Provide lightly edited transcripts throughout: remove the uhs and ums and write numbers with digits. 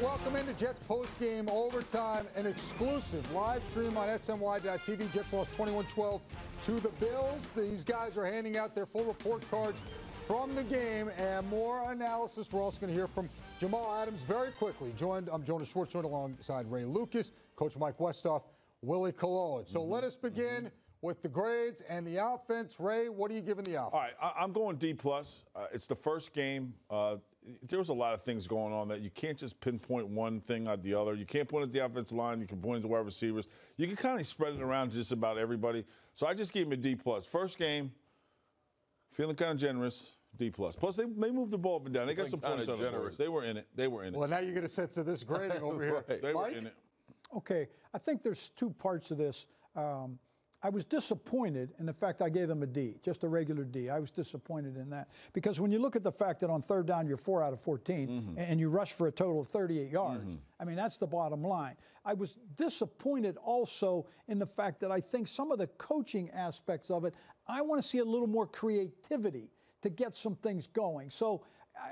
Welcome into Jets post-game overtime, an exclusive live stream on SNY.TV. Jets lost 21-12 to the Bills. These guys are handing out their full report cards from the game and more analysis. We're also going to hear from Jamal Adams very quickly. I'm Jonas Schwartz, joined alongside Ray Lucas, Coach Mike Westhoff, Willie Colon. So let us begin with the grades and the offense. Ray, what are you giving the offense? All right, I'm going D+. It's the first game. There was a lot of things going on that you can't just pinpoint one thing or the other. You can't point at the offensive line. You can point at the wide receivers. You can kind of spread it around to just about everybody. So I just gave him a D+. First game, feeling kind of generous, D+. Plus, they moved the ball up and down. They got some points on the board. They were in it. Well, now you get a sense of this grading over here. Right. They were in it. Okay, I think there's two parts of this. I was disappointed in the fact I gave them a D, just a regular D. I was disappointed in that. Because when you look at the fact that on third down you're 4 out of 14 and you rush for a total of 38 yards, I mean, that's the bottom line. I was disappointed also in the fact that I think some of the coaching aspects of it, I want to see a little more creativity to get some things going. So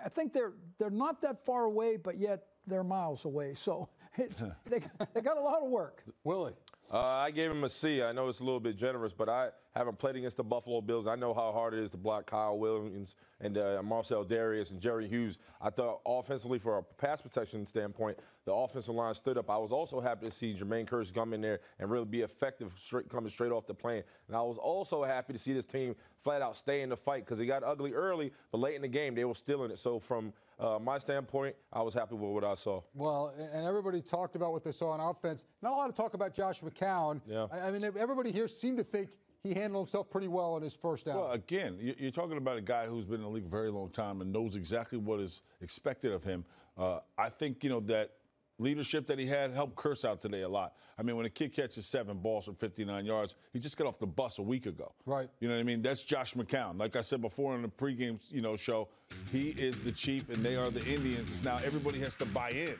I think they're not that far away, but yet they're miles away. So they got a lot of work. Willie. I gave him a C. I know it's a little bit generous, but I haven't played against the Buffalo Bills. I know how hard it is to block Kyle Williams and Marcel Darius and Jerry Hughes. I thought offensively, for a pass protection standpoint, the offensive line stood up. I was also happy to see Jermaine Kearse come in there and really be effective coming straight off the plane. And I was also happy to see this team flat out stay in the fight because it got ugly early, but late in the game, they were still in it. So from my standpoint, I was happy with what I saw. Well, and everybody talked about what they saw on offense. Not a lot of talk about Josh McCown. Yeah. I mean, everybody here seemed to think he handled himself pretty well in his first out. Well, again, you're talking about a guy who's been in the league a very long time and knows exactly what is expected of him. I think, that leadership that he had helped Kearse out today a lot. I mean, when a kid catches 7 balls from 59 yards, he just got off the bus a week ago. Right. You know what I mean? That's Josh McCown. Like I said before in the pregame, show, he is the chief and they are the Indians. It's now everybody has to buy in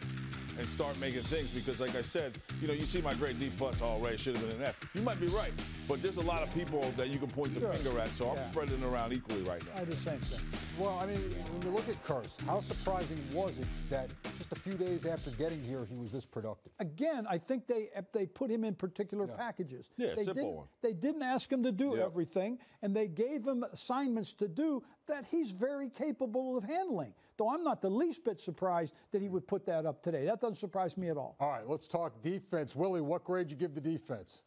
and start making things because, like I said, you see my grade D+, already should have been an F. You might be right, but there's a lot of people that you can point the finger at, so I'm spreading it around equally right now. I do the same thing. Well, I mean, when you look at Kearse, how surprising was it that just a few days after getting here, he was this productive? Again, I think they put him in particular packages. Yeah, simple one. They didn't ask him to do everything, and they gave him assignments to do that he's very capable of handling. Though I'm not the least bit surprised that he would put that up today. That doesn't surprise me at all. All right, let's talk defense. Willie, what grade you give the defense?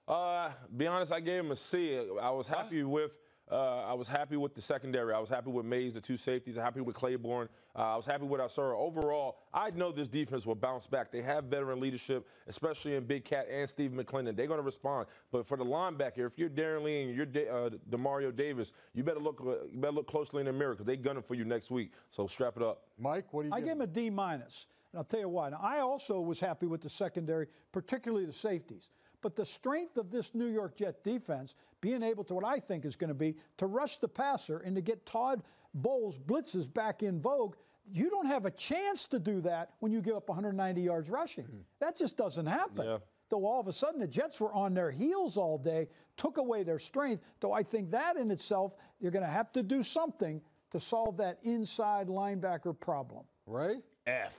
Be honest, I gave him a C. I was happy with the secondary. I was happy with Mays, the 2 safeties. I'm happy with Claiborne. I was happy with Osura. Overall, I know this defense will bounce back. They have veteran leadership, especially in Big Cat and Steve McClendon. They're going to respond. But for the linebacker, if you're Darren Lee and you're Demario Davis, you better look closely in the mirror because they're gunning for you next week. So strap it up. Mike, what do you give? I gave him a D-. And I'll tell you why. Now, I also was happy with the secondary, particularly the safeties. But the strength of this New York Jet defense, being able to, what I think is going to be, to rush the passer and to get Todd Bowles' blitzes back in vogue, you don't have a chance to do that when you give up 190 yards rushing. That just doesn't happen. Yeah. Though all of a sudden the Jets were on their heels all day, took away their strength. Though I think that in itself, you're going to have to do something to solve that inside linebacker problem. Right? F.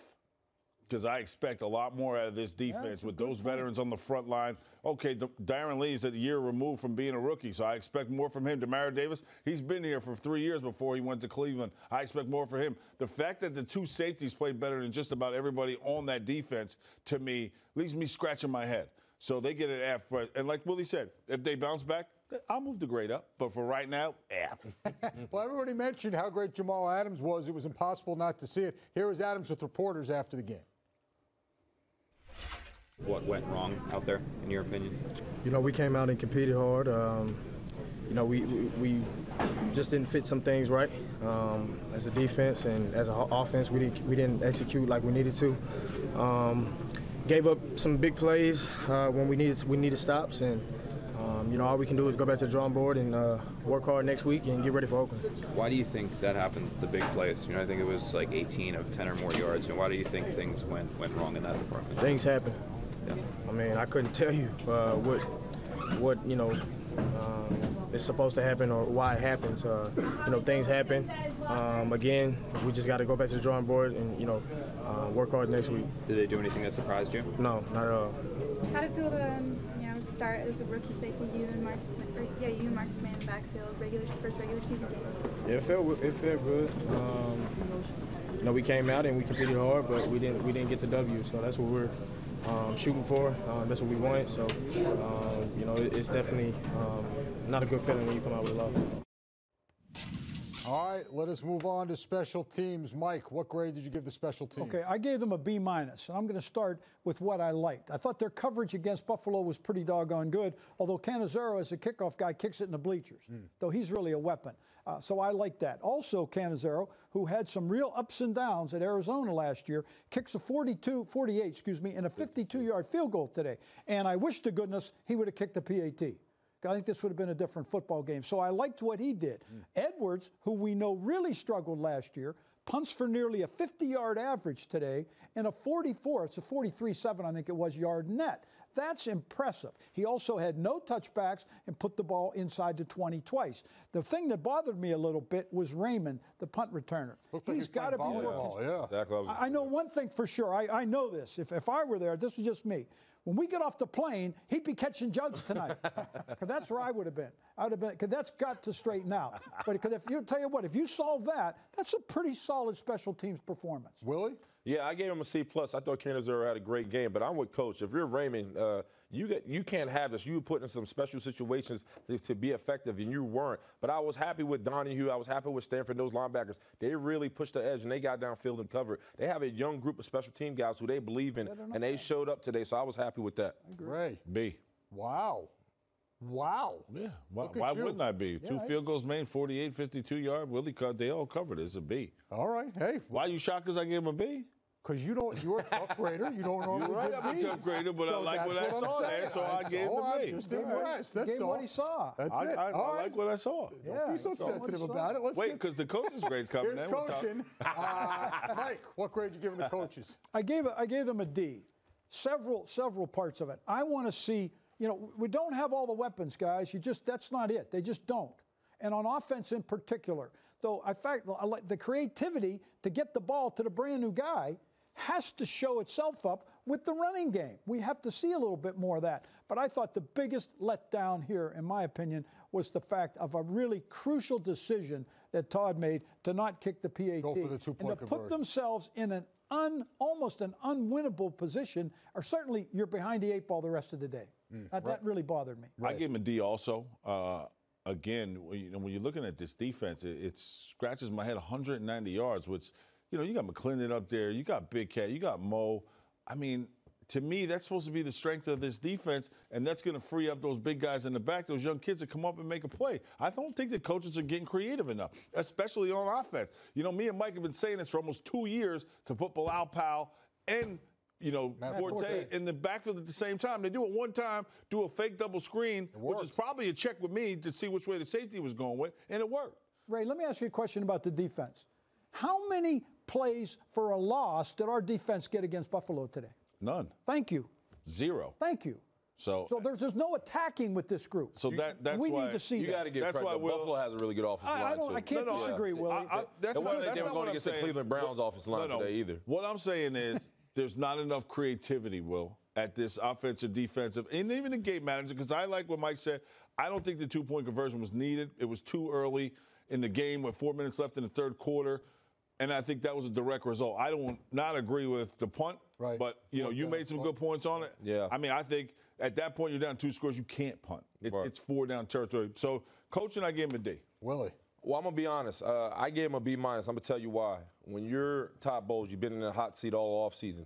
Because I expect a lot more out of this defense with those veterans on the front line. Okay, Darren Lee's a year removed from being a rookie, so I expect more from him. Demario Davis, he's been here for 3 years before he went to Cleveland. I expect more from him. The fact that the 2 safeties played better than just about everybody on that defense, to me, leaves me scratching my head. So they get an F. And like Willie said, if they bounce back, I'll move the grade up. But for right now, F. Well, everybody mentioned how great Jamal Adams was. It was impossible not to see it. Here was Adams with reporters after the game. What went wrong out there, in your opinion? We came out and competed hard. We just didn't fit some things right as a defense, and as an offense, we didn't execute like we needed to. Gave up some big plays when we needed stops, and all we can do is go back to the drawing board and work hard next week and get ready for Oakland. Why do you think that happened, the big plays? I think it was like 18 of 10 or more yards. Why do you think things went wrong in that department? Things happen. Yeah. I mean, I couldn't tell you what it's supposed to happen or why it happens. Things happen. Again, we just got to go back to the drawing board and work hard next week. Did they do anything that surprised you? No, not at all. How did it feel to start as the rookie safety, you and Marcus Mann in the backfield, first regular season game? Yeah, it felt good. We came out and we competed hard, but we didn't get the W. So that's what we're shooting for. That's what we want. So it's definitely not a good feeling when you come out with a loss. All right, let us move on to special teams. Mike, what grade did you give the special teams? Okay, I gave them a B-, and I'm going to start with what I liked. I thought their coverage against Buffalo was pretty doggone good, although Cannizzaro, as a kickoff guy, kicks it in the bleachers, though he's really a weapon. So I like that. Also, Cannizzaro, who had some real ups and downs at Arizona last year, kicks a 48, and a 52-yard field goal today. And I wish to goodness he would have kicked the PAT. I think this would have been a different football game. So I liked what he did. Edwards, who we know really struggled last year, punts for nearly a 50-yard average today and a 43.7, I think it was, yard net. That's impressive. He also had no touchbacks and put the ball inside the 20 twice. The thing that bothered me a little bit was Raymond, the punt returner. He's got to be working. Yeah. Exactly. I know one thing for sure. I know this. If I were there, this was just me. When we get off the plane, he'd be catching jugs tonight. Because that's where I would have been. I would have been, because that's got to straighten out. But if you solve that, that's a pretty solid special teams performance. Willie? Yeah, I gave him a C+. I thought Cannizzaro had a great game, but I'm with Coach. If you're Raymond, you can't have this. You were put in some special situations to be effective, and you weren't. But I was happy with Donahue. I was happy with Stanford, those linebackers. They really pushed the edge, and they got downfield and covered. They have a young group of special team guys who they believe in, and they showed up today, so I was happy with that. Ray. B. Wow. Yeah. Why wouldn't I be? Two field goals made, 48, 52-yard. Willie, they all covered it. It's a B. All right. Hey. Why are you shocked because I gave him a B? Because you're a tough grader. You don't normally You're right, I'm a tough grader, but I like what I saw there, so I gave him a B. I'm just impressed. That's all. What he saw. That's it. I like what I saw. Don't be so sensitive about it. Wait, because the coaches' grade's coming. Here's coaching. Mike, what grade did you give the coaches? I gave them a D. Several parts of it. I want to see, we don't have all the weapons, guys. That's not it. They just don't. And on offense in particular, though, I like the creativity to get the ball to the brand new guy has to show itself up with the running game. We have to see a little bit more of that. But I thought the biggest letdown here, in my opinion, was the fact of a really crucial decision that Todd made to not kick the PAT. Go for the two-point and to put themselves in an almost an unwinnable position, or certainly you're behind the 8 ball the rest of the day. That really bothered me. I gave him a D also. Again, when you're looking at this defense, it scratches my head. 190 yards, which, you got McClendon up there, you got Big Cat, you got Mo. I mean, to me, that's supposed to be the strength of this defense, and that's going to free up those big guys in the back, those young kids that come up and make a play. I don't think the coaches are getting creative enough, especially on offense. Me and Mike have been saying this for almost 2 years to put Bilal Powell and Forte in the backfield at the same time. They do it one time, do a fake double screen, which is probably a check with me to see which way the safety was going with, and it worked. Ray, let me ask you a question about the defense. How many plays for a loss did our defense get against Buffalo today? None. Thank you. 0. Thank you. So there's no attacking with this group. So that's we why need to see you got to get credit. Buffalo has a really good offensive line too. I can't disagree, Willie. That's not what going I'm against the saying. Cleveland Browns offensive line today either. What I'm saying is there's not enough creativity, Will, at this offensive, defensive, and even the game manager, because I like what Mike said. I don't think the 2-point conversion was needed. It was too early in the game with 4 minutes left in the third quarter. And I think that was a direct result. I don't not agree with the punt, but you made some good points on it. Yeah. I mean, I think at that point you're down 2 scores, you can't punt. It's 4 down territory. So coaching, I gave him a D. Willie. Well, I'm gonna be honest. I gave him a B-. I'm gonna tell you why. When you're Todd Bowles, you've been in a hot seat all off season.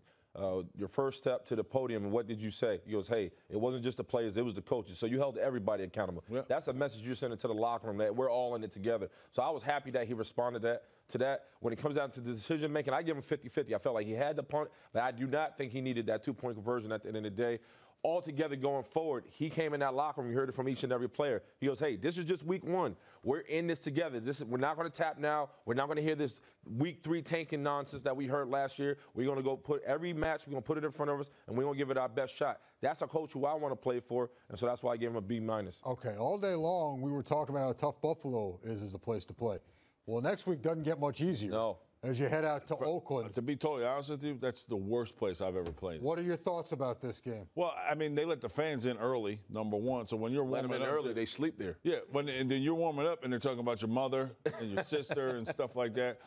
Your first step to the podium, and what did you say? He goes, hey, it wasn't just the players, it was the coaches. So you held everybody accountable. Yeah. That's a message you're sending to the locker room, that we're all in it together. So I was happy that he responded to that. When it comes down to the decision-making, I give him 50-50. I felt like he had the punt, but I do not think he needed that 2-point conversion at the end of the day. all together going forward. He came in that locker room. You heard it from each and every player. He goes, hey, this is just week 1. We're in this together. We're not going to tap now. We're not going to hear this week 3 tanking nonsense that we heard last year. We're going to go put every match, we're going to put it in front of us, and we're going to give it our best shot. That's a coach who I want to play for, and so that's why I gave him a B-. Okay, all day long we were talking about how tough Buffalo is as a place to play. Well, next week doesn't get much easier. No. As you head out to Oakland. To be totally honest with you, that's the worst place I've ever played. What are your thoughts about this game? Well, I mean, they let the fans in early, number one. So when you're warming up early, they sleep there. Yeah, and then you're warming up, and they're talking about your mother and your sister and stuff like that,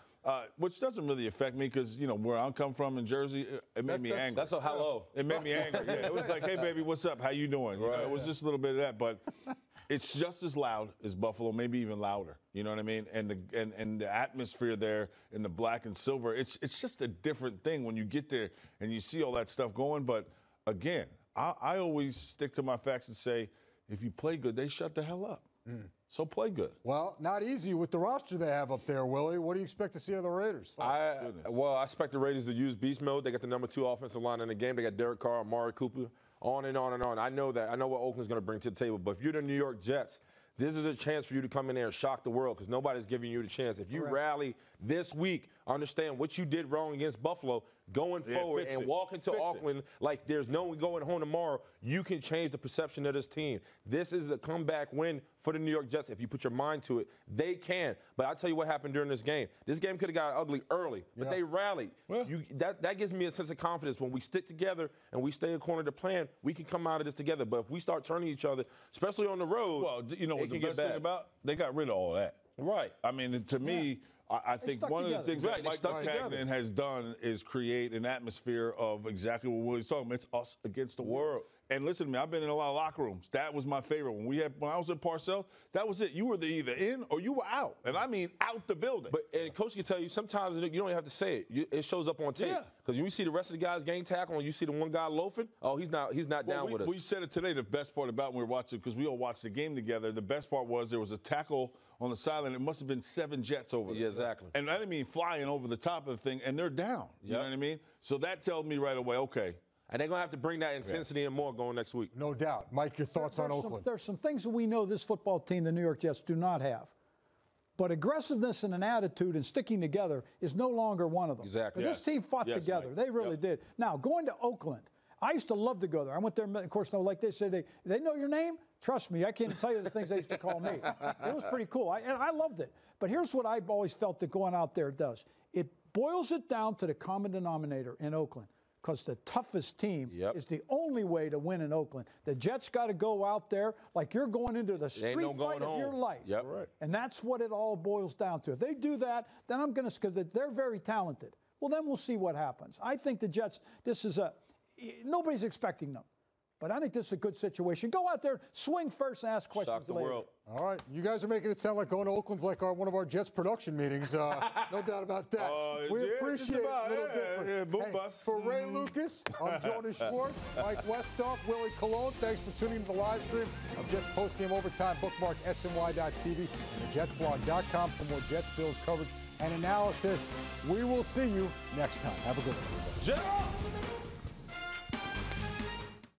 which doesn't really affect me because, you know, where I come from in Jersey, it made me angry. That's a hello. It made me angry. Yeah, it was like, hey, baby, what's up? How you doing? You know, it was just a little bit of that, but it's just as loud as Buffalo, maybe even louder. You know what I mean? And the atmosphere there in the black and silver, it's just a different thing when you get there and you see all that stuff going. But again, I always stick to my facts and say, if you play good, they shut the hell up. So play good. Well, not easy with the roster they have up there, Willie. What do you expect to see out of the Raiders? I expect the Raiders to use beast mode. They got the number 2 offensive line in the game. They got Derek Carr, Amari Cooper, on and on and on. I know that. I know what Oakland's going to bring to the table. But if you're the New York Jets, this is a chance for you to come in there and shock the world because nobody's giving you the chance. If you rally this week, understand what you did wrong against Buffalo, going forward and walk into Oakland like there's no one going home tomorrow, you can change the perception of this team. This is a comeback win for the New York Jets. If you put your mind to it, they can. But I'll tell you what happened during this game. This game could have got ugly early, but they rallied. Well, that gives me a sense of confidence. When we stick together and we stay according to plan, we can come out of this together. But if we start turning each other, especially on the road, well, you know what the best thing about? They got rid of all that. Right. I mean, to me, I think one of the things that Mike Westhoff has done is create an atmosphere of exactly what Willie's talking about. It's us against the world. And listen to me, I've been in a lot of locker rooms. That was my favorite. When I was at Parcells, that was it. You were either in or you were out. And I mean out the building. And Coach can tell you, sometimes you don't even have to say it. It shows up on tape. Because when you see the rest of the guys gang tackle and you see the one guy loafing, he's not down with us. We said it today, the best part about when we were watching, because we all watched the game together, the best part was there was a tackle on the sideline. It must have been 7 Jets over there. Yeah, exactly. And I didn't mean flying over the top of the thing, and they're down. You know what I mean? So that tells me right away, okay. And they're going to have to bring that intensity and more going next week. No doubt. Mike, your thoughts on Oakland? There's some things that we know this football team, the New York Jets, do not have. But aggressiveness and an attitude and sticking together is no longer one of them. Exactly. This team fought together. Mike. They really did. Now, going to Oakland, I used to love to go there. I went there, of course, like they say, they know your name? Trust me, I can't tell you the things they used to call me. It was pretty cool, and I loved it. But here's what I've always felt that going out there does. It boils it down to the common denominator in Oakland. Because the toughest team is the only way to win in Oakland. The Jets got to go out there like you're going into the street fight of your life. Yep. Right. And that's what it all boils down to. If they do that, then I'm going to, because they're very talented. Well, then we'll see what happens. I think the Jets, nobody's expecting them. But I think this is a good situation. Go out there, swing first, and ask questions Shock the later. world. All right. You guys are making it sound like going to Oakland's like one of our Jets production meetings. No doubt about that. We appreciate it. Boom bust. For Ray Lucas, I'm Jonas Schwartz, Mike Westhoff, Willie Colon. Thanks for tuning in to the live stream of Jets Postgame Overtime. Bookmark SNY.tv and thejetsblog.com for more Jets Bills coverage and analysis. We will see you next time. Have a good one, everybody. Jet!